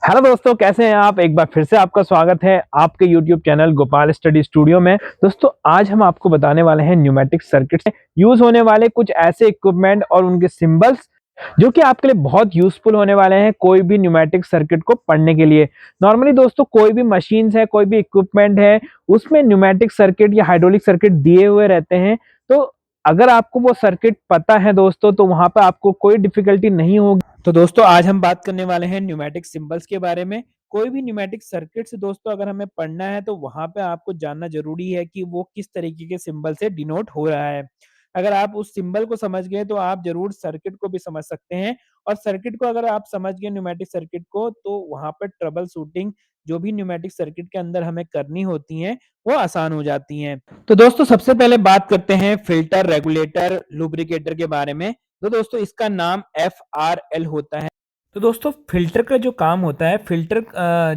Hello दोस्तों, कैसे हैं आप। एक बार फिर से आपका स्वागत है आपके YouTube channel Gopal study studio में। दोस्तों, आज हम आपको बताने वाले हैं न्यूमेटिक सर्किट में यूज होने वाले कुछ ऐसे इक्विपमेंट और उनके सिंबल्स जो कि आपके लिए बहुत यूजफुल होने वाले हैं कोई भी न्यूमेटिक सर्किट को पढ़ने के लिए। नॉर्मली दोस्तों, कोई भी मशीन्स है, कोई भी इक्विपमेंट है, उसमें न्यूमेटिक सर्किट या हाइड्रोलिक सर्किट दिए हुए रहते हैं। तो अगर आपको वो सर्किट पता है दोस्तों, तो वहां पर आपको कोई डिफिकल्टी नहीं होगी। तो दोस्तों, आज हम बात करने वाले हैं न्यूमेटिक सिंबल्स के बारे में। कोई भी न्यूमेटिक सर्किट से दोस्तों अगर हमें पढ़ना है तो वहां पे आपको जानना जरूरी है कि वो किस तरीके के सिंबल से डिनोट हो रहा है। अगर आप उस सिंबल को समझ गए तो आप जरूर सर्किट को भी समझ सकते हैं। और सर्किट को अगर आप समझ गए न्यूमेटिक सर्किट को, तो वहां पर ट्रबल शूटिंग जो भी न्यूमेटिक सर्किट के अंदर हमें करनी होती है वो आसान हो जाती हैं। तो दोस्तों, सबसे पहले बात करते हैं फिल्टर, रेगुलेटर, लुब्रिकेटर के बारे में। तो दोस्तों, इसका नाम FRL होता है। तो दोस्तों, फिल्टर का जो काम होता है, फिल्टर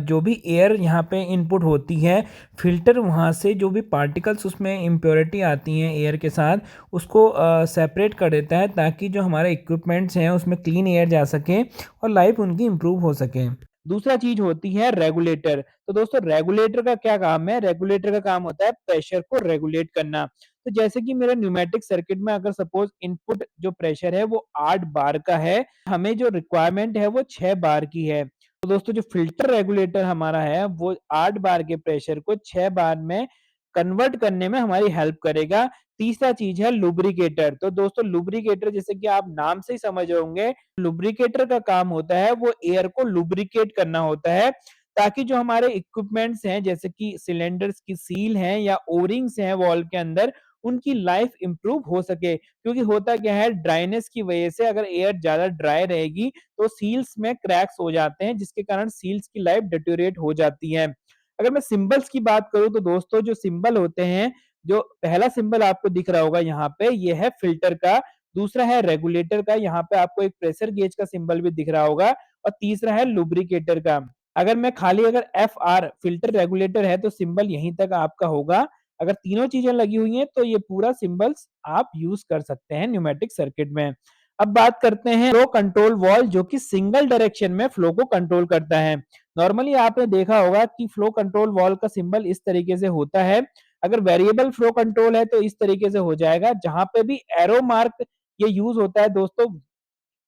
जो भी एयर यहाँ पे इनपुट होती है, फिल्टर वहाँ से जो भी पार्टिकल्स उसमें इम्प्योरिटी आती हैं एयर के साथ, उसको सेपरेट कर देता है ताकि जो हमारे इक्विपमेंट्स हैं उसमें क्लीन एयर जा सके और लाइफ उनकी इम्प्रूव हो सके। दूसरा चीज होती है रेगुलेटर। तो दोस्तों, रेगुलेटर का क्या काम है? रेगुलेटर का काम होता है प्रेशर को रेगुलेट करना। तो जैसे कि मेरा न्यूमेटिक सर्किट में अगर सपोज इनपुट जो प्रेशर है वो 8 बार का है, हमें जो रिक्वायरमेंट है वो 6 बार की है। तो दोस्तों, जो फिल्टर रेगुलेटर हमारा है वो 8 बार के प्रेशर को 6 बार में कन्वर्ट करने में हमारी हेल्प करेगा। तीसरा चीज है लुब्रिकेटर। तो दोस्तों, लुब्रिकेटर जैसे कि आप नाम से ही समझ रहे होंगे, लुब्रिकेटर का काम होता है वो एयर को लुब्रिकेट करना होता है, ताकि जो हमारे इक्विपमेंट्स हैं जैसे कि सिलेंडर्स की सील हैं या ओरिंग्स हैं वॉल्व के अंदर, उनकी लाइफ इंप्रूव हो सके। क्योंकि होता क्या है, ड्राइनेस की वजह से अगर एयर ज्यादा ड्राई रहेगी तो सील्स में क्रैक्स हो जाते हैं, जिसके कारण सील्स की लाइफ डिटोरेट हो जाती है। अगर मैं सिंबल्स की बात करूं तो दोस्तों, जो सिंबल होते हैं, जो पहला सिंबल आपको दिख रहा होगा यहाँ पे, ये है फिल्टर का। दूसरा है रेगुलेटर का, यहाँ पे आपको एक प्रेशर गेज का सिंबल भी दिख रहा होगा। और तीसरा है लुब्रिकेटर का। अगर मैं खाली अगर FR फिल्टर रेगुलेटर है तो सिंबल यहीं तक आपका होगा। अगर तीनों चीजें लगी हुई हैं तो ये पूरा सिंबल्स आप यूज कर सकते हैं न्यूमेटिक सर्किट में। अब बात करते हैं फ्लो कंट्रोल वॉल्व, जो कि सिंगल डायरेक्शन में फ्लो को कंट्रोल करता है। नॉर्मली आपने देखा होगा कि फ्लो कंट्रोल वॉल्व का सिंबल इस तरीके से होता है। अगर वेरिएबल फ्लो कंट्रोल है तो इस तरीके से हो जाएगा। जहां पे भी एरो मार्क ये यूज होता है दोस्तों,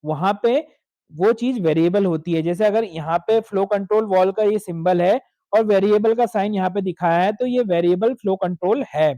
वहां पे वो चीज वेरिएबल होती है। जैसे अगर यहाँ पे फ्लो कंट्रोल वॉल्व का ये सिंबल है और वेरिएबल का साइन यहाँ पे दिखाया है, तो ये वेरिएबल फ्लो कंट्रोल है।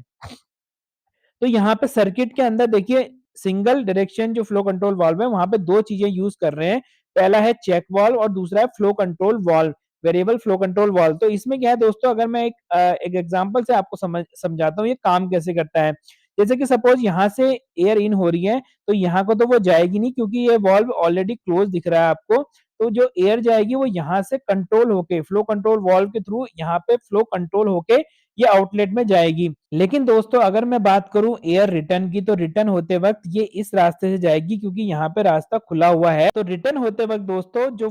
तो यहाँ पे सर्किट के अंदर देखिए, सिंगल डायरेक्शन जो फ्लो कंट्रोल वाल्व है, वहां पे दो चीजें यूज कर रहे हैं। पहला है चेक वाल्व और दूसरा है flow control valve, variable flow control valve. तो इसमें क्या है दोस्तों, अगर मैं एक एग्जांपल से आपको समझाता हूँ ये काम कैसे करता है। जैसे कि सपोज यहाँ से एयर इन हो रही है, तो यहाँ को तो वो जाएगी नहीं क्योंकि ये वाल्व ऑलरेडी क्लोज दिख रहा है आपको। तो जो एयर जाएगी वो यहाँ से कंट्रोल होके फ्लो कंट्रोल वाल्व के थ्रू यहाँ पे फ्लो कंट्रोल होके ये आउटलेट में जाएगी। लेकिन दोस्तों, अगर मैं बात करूं एयर रिटर्न की, तो रिटर्न होते वक्त ये इस रास्ते से जाएगी क्योंकि यहाँ पे रास्ता खुला हुआ है। तो रिटर्न होते वक्त दोस्तों, जो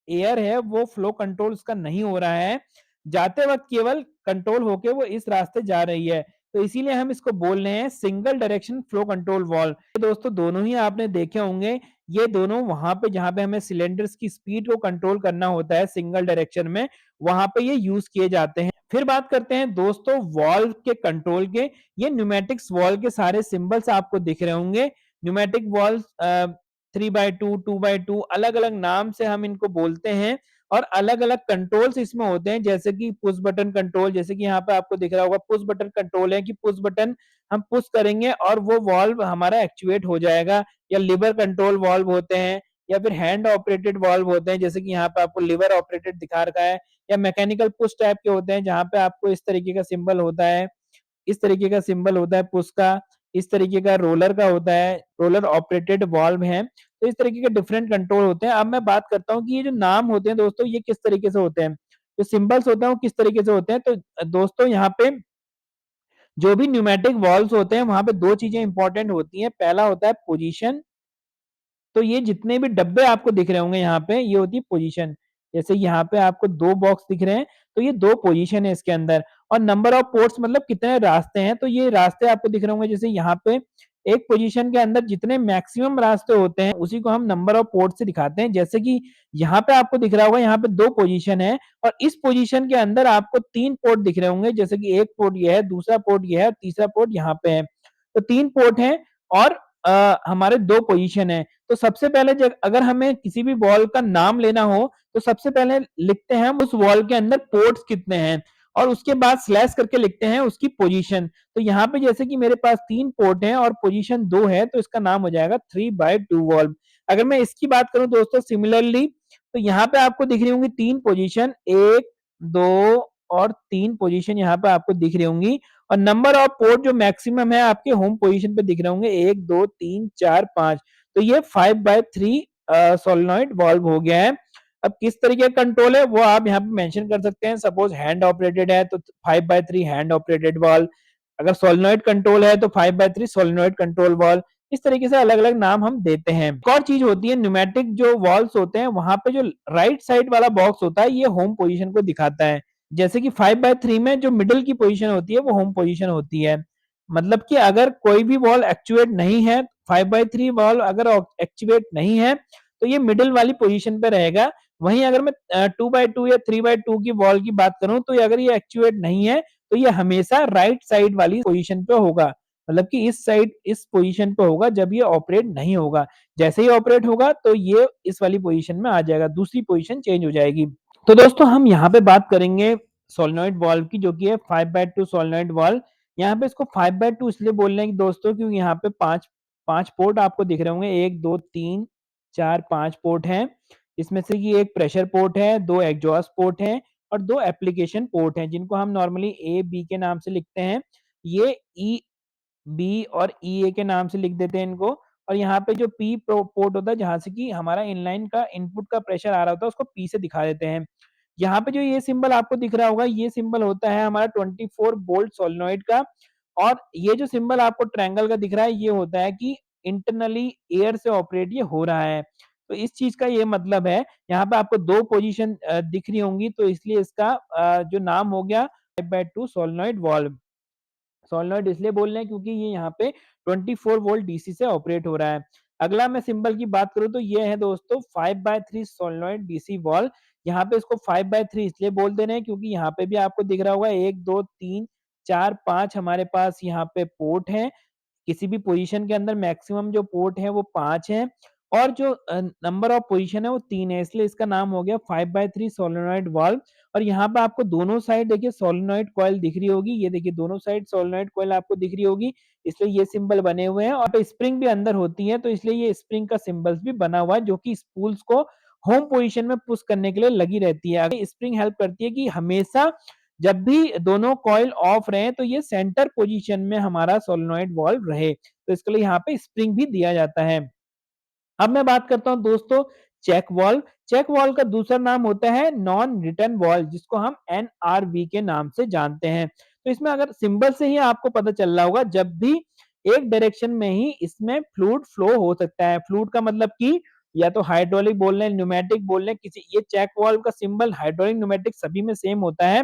एयर है वो फ्लो कंट्रोल उसका नहीं हो रहा है, जाते वक्त केवल कंट्रोल होके वो इस रास्ते जा रही है। तो इसीलिए हम इसको बोल रहे हैं single direction flow control valve. दोस्तों, दोनों ही आपने देखे होंगे, ये दोनों वहां पे जहां पे हमें सिलेंडर्स की स्पीड को कंट्रोल करना होता है सिंगल डायरेक्शन में, वहां पे ये यूज किए जाते हैं। फिर बात करते हैं दोस्तों वॉल्व के कंट्रोल के। ये न्यूमेटिक्स वॉल्व के सारे सिंबल्स आपको दिख रहे होंगे। न्यूमेटिक वॉल्व 3x2, 2x2 अलग अलग नाम से हम इनको बोलते हैं। और अलग अलग कंट्रोल्स इसमें होते हैं, जैसे कि पुश बटन कंट्रोल। जैसे कि यहाँ पे आपको दिख रहा होगा पुश बटन कंट्रोल है कि पुश बटन हम पुश करेंगे और वो वॉल्व हमारा एक्चुएट हो जाएगा। या लिवर कंट्रोल वॉल्व होते हैं, या फिर हैंड ऑपरेटेड वॉल्व होते हैं, जैसे कि यहाँ पे आपको लिवर ऑपरेटेड दिखा रखा है। या मैकेनिकल पुश टाइप के होते हैं, जहां पे आपको इस तरीके का सिंबल होता है, इस तरीके का सिंबल होता है पुश का। इस तरीके का रोलर का होता है, रोलर ऑपरेटेड वॉल्व है। तो इस तरीके के डिफरेंट कंट्रोल होते हैं। अब मैं बात करता हूँ कि ये जो नाम होते हैं दोस्तों, ये किस तरीके से होते हैं, जो सिंबल्स होते हैं वो किस तरीके से होते हैं। तो दोस्तों, यहाँ पे जो भी न्यूमेटिक वॉल्व्स होते हैं वहां पे दो चीजें इंपॉर्टेंट होती हैं। पहला होता है पोजीशन। तो ये जितने भी डब्बे आपको दिख रहे होंगे यहाँ पे, ये होती है पोजीशन। जैसे यहाँ पे आपको दो बॉक्स दिख रहे हैं, तो ये दो पोजीशन है इसके अंदर। और नंबर ऑफ पोर्ट्स मतलब कितने रास्ते हैं, तो ये रास्ते आपको दिख रहे होंगे। जैसे यहाँ पे एक पोजीशन के अंदर जितने मैक्सिमम रास्ते होते हैं उसी को हम नंबर ऑफ पोर्ट से दिखाते हैं। जैसे कि यहाँ पे आपको दिख रहा होगा, यहाँ पे 2 पोजीशन है और इस पोजीशन के अंदर आपको 3 पोर्ट दिख रहे होंगे। जैसे कि एक पोर्ट ये है, दूसरा पोर्ट ये है और तीसरा पोर्ट यहाँ पे है। तो 3 पोर्ट हैं और हमारे 2 पोजीशन है। तो सबसे पहले अगर हमें किसी भी वॉल का नाम लेना हो तो सबसे पहले लिखते हैं हम उस वॉल के अंदर पोर्ट्स कितने हैं और उसके बाद स्लैश करके लिखते हैं उसकी पोजीशन। तो यहाँ पे जैसे कि मेरे पास 3 पोर्ट हैं और पोजीशन 2 है तो इसका नाम हो जाएगा 3/2 वॉल्व। अगर मैं इसकी बात करूं दोस्तों सिमिलरली, तो यहाँ पे आपको दिख रही होंगी 3 पोजीशन, 1, 2 और 3 पोजीशन यहाँ पे आपको दिख रही होंगी और नंबर ऑफ पोर्ट जो मैक्सिमम है आपके होम पोजीशन पे दिख रहे होंगे 1, 2, 3, 4, 5। तो ये 5/3 सोलेनॉइड वॉल्व हो गया है। अब किस तरीके का कंट्रोल है वो आप यहाँ पे मेंशन कर सकते हैं। सपोज हैंड ऑपरेटेड है तो 5/3 हैंड ऑपरेटेड वॉल्व, अगर सोलेनॉइड कंट्रोल है तो 5/3 सोलेनॉइड कंट्रोल वॉल्व। इस तरीके से अलग अलग नाम हम देते हैं। एक और चीज होती है, न्यूमेटिक जो वॉल्व्स होते हैं वहां पे जो राइट साइड वाला बॉक्स होता है ये होम पोजीशन को दिखाता है। जैसे कि 5/3 में जो मिडिल की पोजीशन होती है वो होम पोजीशन होती है। मतलब कि अगर कोई भी वॉल्व एक्चुएट नहीं है, 5/3 वॉल्व अगर एक्चुएट नहीं है तो ये मिडिल वाली पोजीशन पे रहेगा। वहीं अगर मैं 2/2 या 3/2 की वॉल की बात करूं तो अगर ये एक्चुएट नहीं है तो ये हमेशा राइट साइड वाली पोजीशन पे होगा। मतलब कि इस साइड इस पोजीशन पे होगा जब ये ऑपरेट नहीं होगा। जैसे ही ऑपरेट होगा तो ये इस वाली पोजीशन में आ जाएगा, दूसरी पोजीशन चेंज हो जाएगी। तो दोस्तों हम यहाँ पे बात करेंगे सोलेनॉइड वाल्व की, जो कि है 5/2 सोलेनॉइड वाल्व। यहाँ पे इसको 5/2 इसलिए बोल रहे हैं कि दोस्तों क्योंकि यहाँ पे पांच पांच पोर्ट आपको दिख रहे होंगे, 1, 2, 3, 4, 5 पोर्ट हैं। इसमें से ये एक प्रेशर पोर्ट है, 2 एग्जॉस्ट पोर्ट हैं और 2 एप्लीकेशन पोर्ट हैं जिनको हम नॉर्मली ए बी के नाम से लिखते हैं। ये ई बी और ई ए के नाम से लिख देते हैं इनको। और यहाँ पे जो पी पोर्ट होता है जहां से कि हमारा इनलाइन का इनपुट का प्रेशर आ रहा होता है उसको पी से दिखा देते हैं। यहाँ पे जो ये सिंबल आपको दिख रहा होगा ये सिंबल होता है हमारा 24 वोल्ट सोलेनॉइड का। और ये जो सिंबल आपको ट्रायंगल का दिख रहा है ये होता है कि इंटरनली एयर से ऑपरेट ये हो रहा है। तो इस चीज का ये मतलब है। यहाँ पे आपको 2 पोजीशन दिख रही होंगी तो इसलिए इसका जो नाम हो गया 5/2 सोलेनॉइड वाल्व। सोलेनॉइड इसलिए बोल रहे हैं क्योंकि ये यहाँ पे 24 वोल्ट डीसी से ऑपरेट हो रहा है। अगला मैं सिंबल की बात करूं तो ये है दोस्तों 5/3 सोलेनॉइड डीसी वॉल्व। यहाँ पे इसको 5/3 इसलिए बोल दे रहे हैं क्योंकि यहाँ पे भी आपको दिख रहा होगा 1, 2, 3, 4, 5 हमारे पास यहाँ पे पोर्ट है। किसी भी पोजीशन के अंदर मैक्सिमम जो पोर्ट है वो 5 है और जो नंबर ऑफ पोजीशन है वो 3 है, इसलिए इसका नाम हो गया 5/3 सोलेनॉइड वाल्व। और यहाँ पे आपको दोनों साइड देखिए सोलेनॉइड कॉइल दिख रही होगी, ये देखिए दोनों साइड सोलेनॉइड कॉइल आपको दिख रही होगी, इसलिए ये सिंबल बने हुए हैं। और स्प्रिंग भी अंदर होती है तो इसलिए ये स्प्रिंग का सिंबल्स भी बना हुआ है जो कि स्पूल्स को होम पोजीशन में पुश करने के लिए लगी रहती है। अगर स्प्रिंग हेल्प करती है कि हमेशा जब भी दोनों कॉइल ऑफ रहे तो ये सेंटर पोजीशन में हमारा सोलेनॉइड वाल्व रहे, तो इसके लिए यहाँ पे स्प्रिंग भी दिया जाता है। अब मैं बात करता हूं दोस्तों चेक वॉल्व। चेक वॉल्व का दूसरा नाम होता है नॉन रिटर्न वॉल्व, जिसको हम एनआरवी के नाम से जानते हैं। तो इसमें अगर सिंबल से ही आपको पता चल रहा होगा जब भी एक डायरेक्शन में ही इसमें फ्लूइड फ्लो हो सकता है। फ्लूइड का मतलब कि या तो हाइड्रोलिक बोल रहे हैं, न्यूमेटिक बोल रहे हैं, किसी ये चेक वॉल्व का सिंबल हाइड्रोलिक न्यूमेटिक सभी में सेम होता है।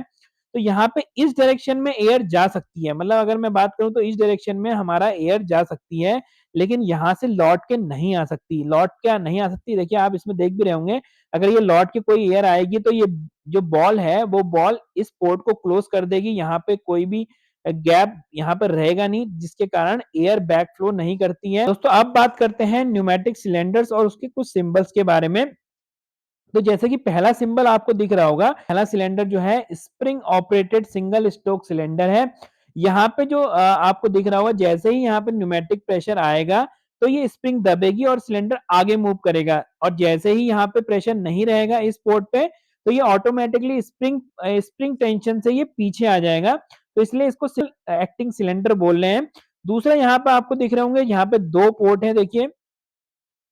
तो यहाँ पे इस डायरेक्शन में एयर जा सकती है, मतलब अगर मैं बात करूं तो इस डायरेक्शन में हमारा एयर जा सकती है लेकिन यहाँ से लौट के नहीं आ सकती। लौट क्या नहीं आ सकती, देखिए आप इसमें देख भी रहे होंगे, अगर ये लौट के कोई एयर आएगी तो ये जो बॉल है वो बॉल इस पोर्ट को क्लोज कर देगी। यहाँ पे कोई भी गैप यहाँ पर रहेगा नहीं जिसके कारण एयर बैक फ्लो नहीं करती है। दोस्तों अब बात करते हैं न्यूमेटिक सिलेंडर्स और उसके कुछ सिंबल्स के बारे में। तो जैसे कि पहला सिंबल आपको दिख रहा होगा, पहला सिलेंडर जो है spring operated single stroke cylinder है। यहाँ पे जो आपको दिख रहा होगा जैसे ही यहाँ पे न्यूमेटिक प्रेशर आएगा तो ये स्प्रिंग दबेगी और सिलेंडर आगे मूव करेगा और जैसे ही यहाँ पे प्रेशर नहीं रहेगा इस पोर्ट पे तो ये ऑटोमेटिकली स्प्रिंग टेंशन से ये पीछे आ जाएगा। तो इसलिए इसको एक्टिंग सिलेंडर बोल रहे हैं। दूसरा यहाँ पे आपको दिख रहे होंगे, यहाँ पे 2 पोर्ट है, देखिए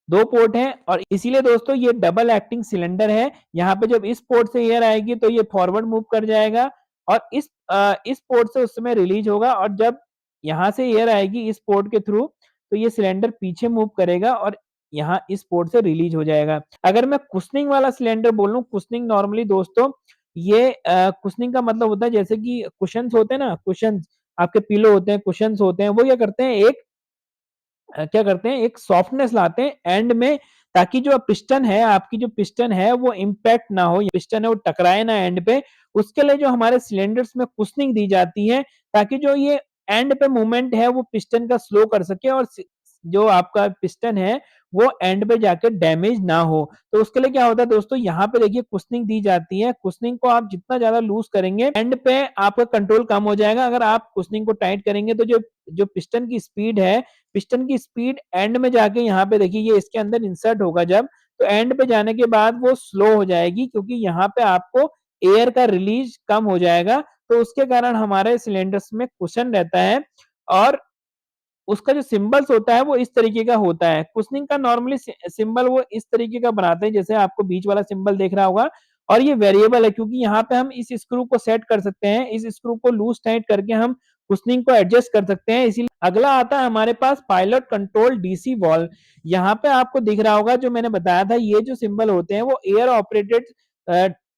2 पोर्ट हैं और इसीलिए दोस्तों ये डबल एक्टिंग सिलेंडर है। यहाँ पे जब इस पोर्ट से एयर आएगी तो ये फॉरवर्ड मूव कर जाएगा और इस पोर्ट से उस समय रिलीज होगा और जब यहाँ से एयर आएगी इस पोर्ट के थ्रू तो ये सिलेंडर पीछे मूव करेगा और यहाँ इस पोर्ट से रिलीज हो जाएगा। अगर मैं कुशनिंग वाला सिलेंडर बोलूं, कुशनिंग नॉर्मली दोस्तों ये कुशनिंग का मतलब होता है जैसे कि कुशन्स होते हैं ना, कुशन्स आपके पिलो होते हैं, कुशन्स होते हैं, वो क्या करते हैं एक क्या करते हैं, एक सॉफ्टनेस लाते हैं एंड में, ताकि जो पिस्टन है, आपकी जो पिस्टन है वो इम्पैक्ट ना हो, पिस्टन है वो टकराए ना एंड पे। उसके लिए जो हमारे सिलेंडर्स में कुशनिंग दी जाती है, ताकि जो ये एंड पे मूवमेंट है वो पिस्टन का स्लो कर सके और जो आपका पिस्टन है वो एंड पे जाके डैमेज ना हो। तो उसके लिए क्या होता है दोस्तों, यहाँ पे देखिए कुशनिंग दी जाती है। कुशनिंग को आप जितना ज्यादा लूज करेंगे एंड पे आपका कंट्रोल कम हो जाएगा। अगर आप कुशनिंग को टाइट करेंगे तो जो जो पिस्टन की स्पीड है, पिस्टन की स्पीड एंड में जाके यहाँ पे देखिए ये इसके अंदर इंसर्ट होगा जब, तो एंड पे जाने के बाद वो स्लो हो जाएगी, क्योंकि यहाँ पे आपको एयर का रिलीज कम हो जाएगा। तो उसके कारण हमारे सिलेंडर्स में कुशन रहता है और उसका जो सिंबल्स होता है वो इस तरीके का होता है। कुशनिंग का नॉर्मली सिंबल वो इस तरीके का बनाते हैं, जैसे आपको बीच वाला सिंबल दिख रहा होगा। और ये वेरिएबल है, क्योंकि यहाँ पे हम इस स्क्रू को सेट कर सकते हैं, इस स्क्रू को लूज टाइट करके हम कुशनिंग को एडजस्ट कर सकते हैं। इसीलिए अगला आता है हमारे पास पायलट कंट्रोल डीसी वॉल्व। यहाँ पे आपको दिख रहा होगा, जो मैंने बताया था, ये जो सिंबल होते हैं वो air operated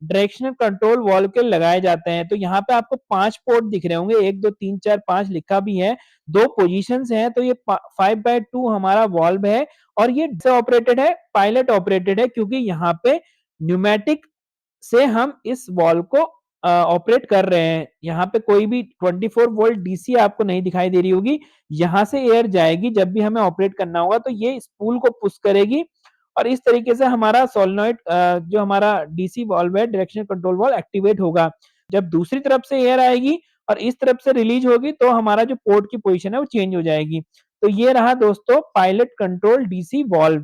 directional control valve के लगाए जाते हैं। तो यहाँ पे आपको 5 पोर्ट दिख रहे होंगे, 1 2 3 4 5 लिखा भी है, 2 पोजीशंस हैं। तो ये 5/2 हमारा वॉल्व है और ये से ऑपरेटेड है, पायलट ऑपरेटेड है, क्योंकि यहाँ पे न्यूमेटिक से हम इस वॉल्व को ऑपरेट कर रहे हैं। यहाँ पे कोई भी 24 वोल्ट डीसी आपको नहीं दिखाई दे रही होगी। यहाँ से एयर जाएगी जब भी हमें ऑपरेट करना होगा, तो ये स्पूल को पुश करेगी और इस तरीके से हमारा सोलेनॉइड जो हमारा डीसी वॉल्व है, डायरेक्शनल कंट्रोल वॉल्व एक्टिवेट होगा। जब दूसरी तरफ से एयर आएगी और इस तरफ से रिलीज होगी, तो हमारा जो पोर्ट की पोजीशन है वो चेंज हो जाएगी। तो ये रहा दोस्तों पायलट कंट्रोल डीसी वॉल्व।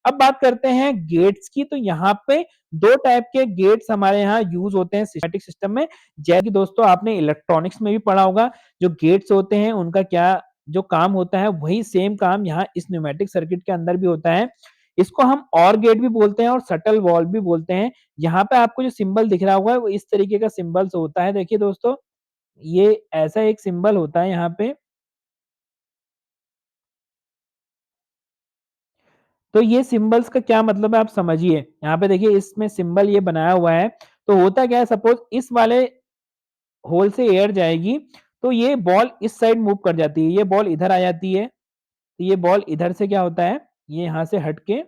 अब बात करते हैं गेट्स की। तो यहाँ पे 2 टाइप के गेट्स हमारे यहाँ यूज होते हैं सिस्टमैटिक सिस्टम में। जैसे कि दोस्तों आपने इलेक्ट्रॉनिक्स में भी पढ़ा होगा, जो गेट्स होते हैं उनका क्या जो काम होता है, वही सेम काम यहाँ इस न्यूमेटिक सर्किट के अंदर भी होता है। इसको हम और गेट भी बोलते हैं और शटल वॉल्व भी बोलते हैं। यहाँ पे आपको जो सिंबल दिख रहा होगा वो इस तरीके का सिंबल होता है। देखिए दोस्तों, ये ऐसा एक सिंबल होता है यहाँ पे। तो ये सिंबल्स का क्या मतलब है आप समझिए। यहाँ पे देखिए इसमें सिंबल ये बनाया हुआ है। तो होता क्या है, सपोज इस वाले होल से एयर जाएगी, तो ये बॉल इस साइड मूव कर जाती है, ये बॉल इधर आ जाती है। तो ये बॉल इधर से क्या होता है, ये यहाँ से हट के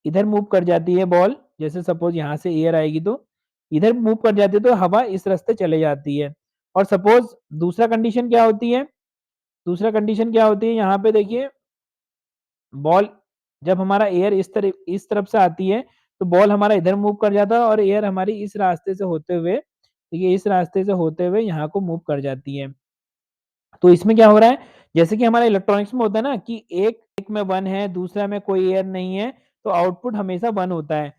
इधर मूव कर जाती है बॉल। जैसे सपोज यहाँ से एयर आएगी तो इधर मूव कर जाती है, तो हवा इस रास्ते चले जाती है। और सपोज दूसरा कंडीशन क्या होती है, दूसरा कंडीशन क्या होती है, यहाँ पे देखिए बॉल जब हमारा एयर इस तरफ से आती है, तो बॉल हमारा इधर मूव कर जाता है और एयर हमारी इस रास्ते से होते हुए, देखिए इस रास्ते से होते हुए यहाँ को मूव कर जाती है। तो इसमें क्या हो रहा है, जैसे कि हमारा इलेक्ट्रॉनिक्स में होता है ना कि एक में 1 है, दूसरा में कोई एयर नहीं है, तो आउटपुट हमेशा 1 होता है।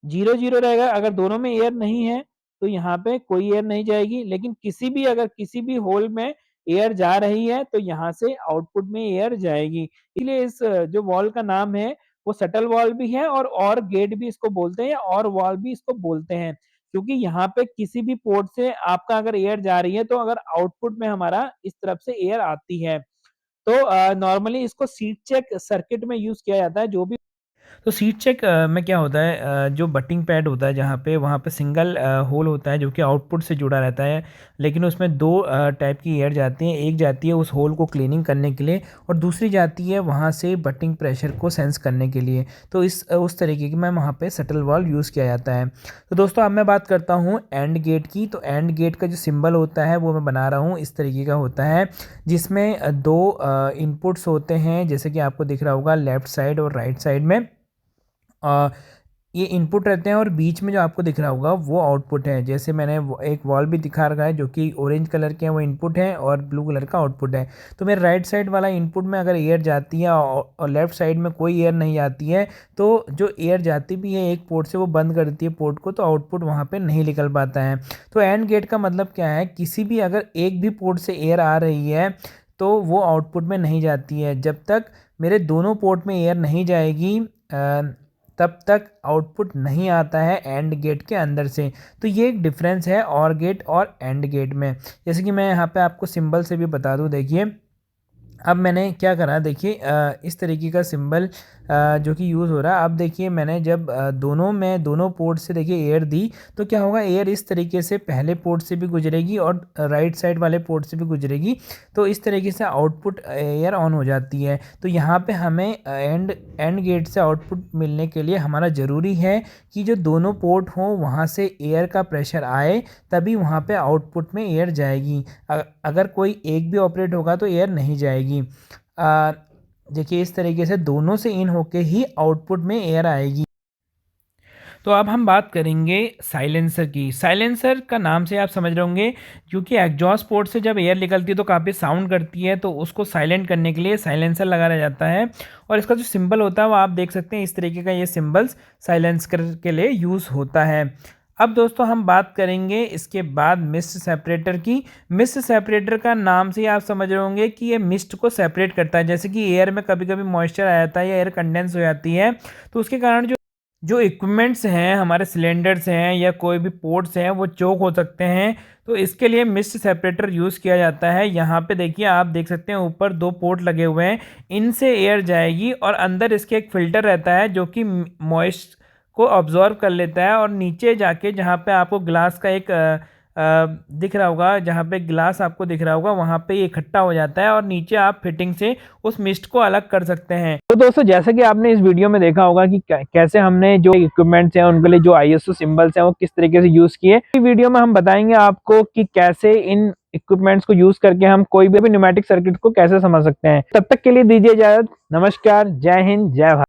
0-0 रहेगा। अगर दोनों में एयर नहीं है, तो यहाँ पे कोई एयर नहीं जाएगी, लेकिन अगर किसी भी होल में एयर जा रही है, तो यहाँ से आउटपुट में एयर जाएगी। इसलिए इस जो वॉल्व का नाम है, वो शटल वॉल्व भी है और गेट भी इसको बोलते हैं और वॉल्व भी इसको बोलते हैं। क्योंकि यहाँ पे किसी भी पोर्ट से आपका अगर एयर जा रही है, तो अगर आउटपुट में हमारा इस तरफ से एयर आती है। तो नॉर्मली इसको सीट चेक सर्किट में यूज़ किया जाता है, जो भी। तो सीट चेक में क्या होता है, जो बटिंग पैड होता है जहाँ पे, वहाँ पे सिंगल होल होता है जो कि आउटपुट से जुड़ा रहता है, लेकिन उसमें 2 टाइप की एयर जाती हैं। एक जाती है उस होल को क्लीनिंग करने के लिए और दूसरी जाती है वहाँ से बटिंग प्रेशर को सेंस करने के लिए। तो उस तरीके की मैं वहाँ पे शटल वाल्व यूज़ किया जाता है। तो दोस्तों अब मैं बात करता हूँ एंड गेट की। तो एंड गेट का जो सिंबल होता है वो मैं बना रहा हूँ इस तरीके का होता है, जिसमें 2 इनपुट्स होते हैं, जैसे कि आपको दिख रहा होगा लेफ्ट साइड और राइट साइड में। अ, ये इनपुट रहते हैं और बीच में जो आपको दिख रहा होगा वो आउटपुट है। जैसे मैंने एक वॉल भी दिखा रखा है जो कि ऑरेंज कलर के हैं, वो इनपुट है और ब्लू कलर का आउटपुट है। तो मेरे राइट साइड वाला इनपुट में अगर एयर जाती है और लेफ्ट साइड में कोई एयर नहीं आती है, तो जो एयर जाती भी है एक पोर्ट से, वो बंद कर देती है पोर्ट को, तो आउटपुट वहाँ पे नहीं निकल पाता है। तो एंड गेट का मतलब क्या है, किसी भी अगर एक भी पोर्ट से एयर आ रही है, तो वो आउटपुट में नहीं जाती है। जब तक मेरे दोनों पोर्ट में एयर नहीं जाएगी, तब तक आउटपुट नहीं आता है एंड गेट के अंदर से। तो ये एक डिफरेंस है और गेट और एंड गेट में। जैसे कि मैं यहाँ पे आपको सिंबल से भी बता दूँ, देखिए अब मैंने क्या करा, देखिए इस तरीके का सिंबल जो कि यूज़ हो रहा है। अब देखिए मैंने जब दोनों पोर्ट से देखिए एयर दी, तो क्या होगा, एयर इस तरीके से पहले पोर्ट से भी गुजरेगी और राइट साइड वाले पोर्ट से भी गुजरेगी। तो इस तरीके से आउटपुट एयर ऑन हो जाती है। तो यहाँ पे हमें एंड गेट से आउटपुट मिलने के लिए हमारा ज़रूरी है कि जो दोनों पोर्ट हों वहाँ से एयर का प्रेशर आए, तभी वहाँ पे आउटपुट में एयर जाएगी। अगर कोई एक भी ऑपरेट होगा तो एयर नहीं जाएगी। देखिए इस तरीके से दोनों से इन होके ही आउटपुट में एयर आएगी। तो अब हम बात करेंगे साइलेंसर की। साइलेंसर का नाम से आप समझ रहे होंगे, क्योंकि एग्जॉस्ट पोर्ट से जब एयर निकलती है तो काफ़ी साउंड करती है, तो उसको साइलेंट करने के लिए साइलेंसर लगाया जाता है। और इसका जो सिंबल होता है वो आप देख सकते हैं, इस तरीके का ये सिंबल्स साइलेंसर के लिए यूज़ होता है। अब दोस्तों हम बात करेंगे इसके बाद मिस्ट सेपरेटर की। मिस्ट सेपरेटर का नाम से ही आप समझ रहे होंगे कि ये मिस्ट को सेपरेट करता है। जैसे कि एयर में कभी कभी मॉइस्चर आ जाता है या एयर कंडेंस हो जाती है, तो उसके कारण जो जो इक्विपमेंट्स हैं, हमारे सिलेंडर्स हैं या कोई भी पोर्ट्स हैं, वो चोक हो सकते हैं। तो इसके लिए मिस्ट सेपरेटर यूज़ किया जाता है। यहाँ पे देखिए आप देख सकते हैं ऊपर 2 पोर्ट लगे हुए हैं, इनसे एयर जाएगी और अंदर इसके एक फ़िल्टर रहता है जो कि मॉइस्ट को ऑब्जॉर्व कर लेता है, और नीचे जाके जहाँ पे आपको ग्लास का एक दिख रहा होगा, जहाँ पे ग्लास आपको दिख रहा होगा, वहाँ पे ये इकट्ठा हो जाता है और नीचे आप फिटिंग से उस मिस्ट को अलग कर सकते हैं। तो दोस्तों जैसा कि आपने इस वीडियो में देखा होगा कि कैसे हमने जो इक्विपमेंट्स हैं उनके लिए जो आईएसओ सिंबल्स हैं वो किस तरीके से यूज़ किए। इस वीडियो में हम बताएंगे आपको कि कैसे इन इक्विपमेंट्स को यूज़ करके हम कोई भी न्यूमेटिक सर्किट को कैसे समझ सकते हैं। तब तक के लिए दीजिए इजाज़त। नमस्कार, जय हिंद, जय भारत।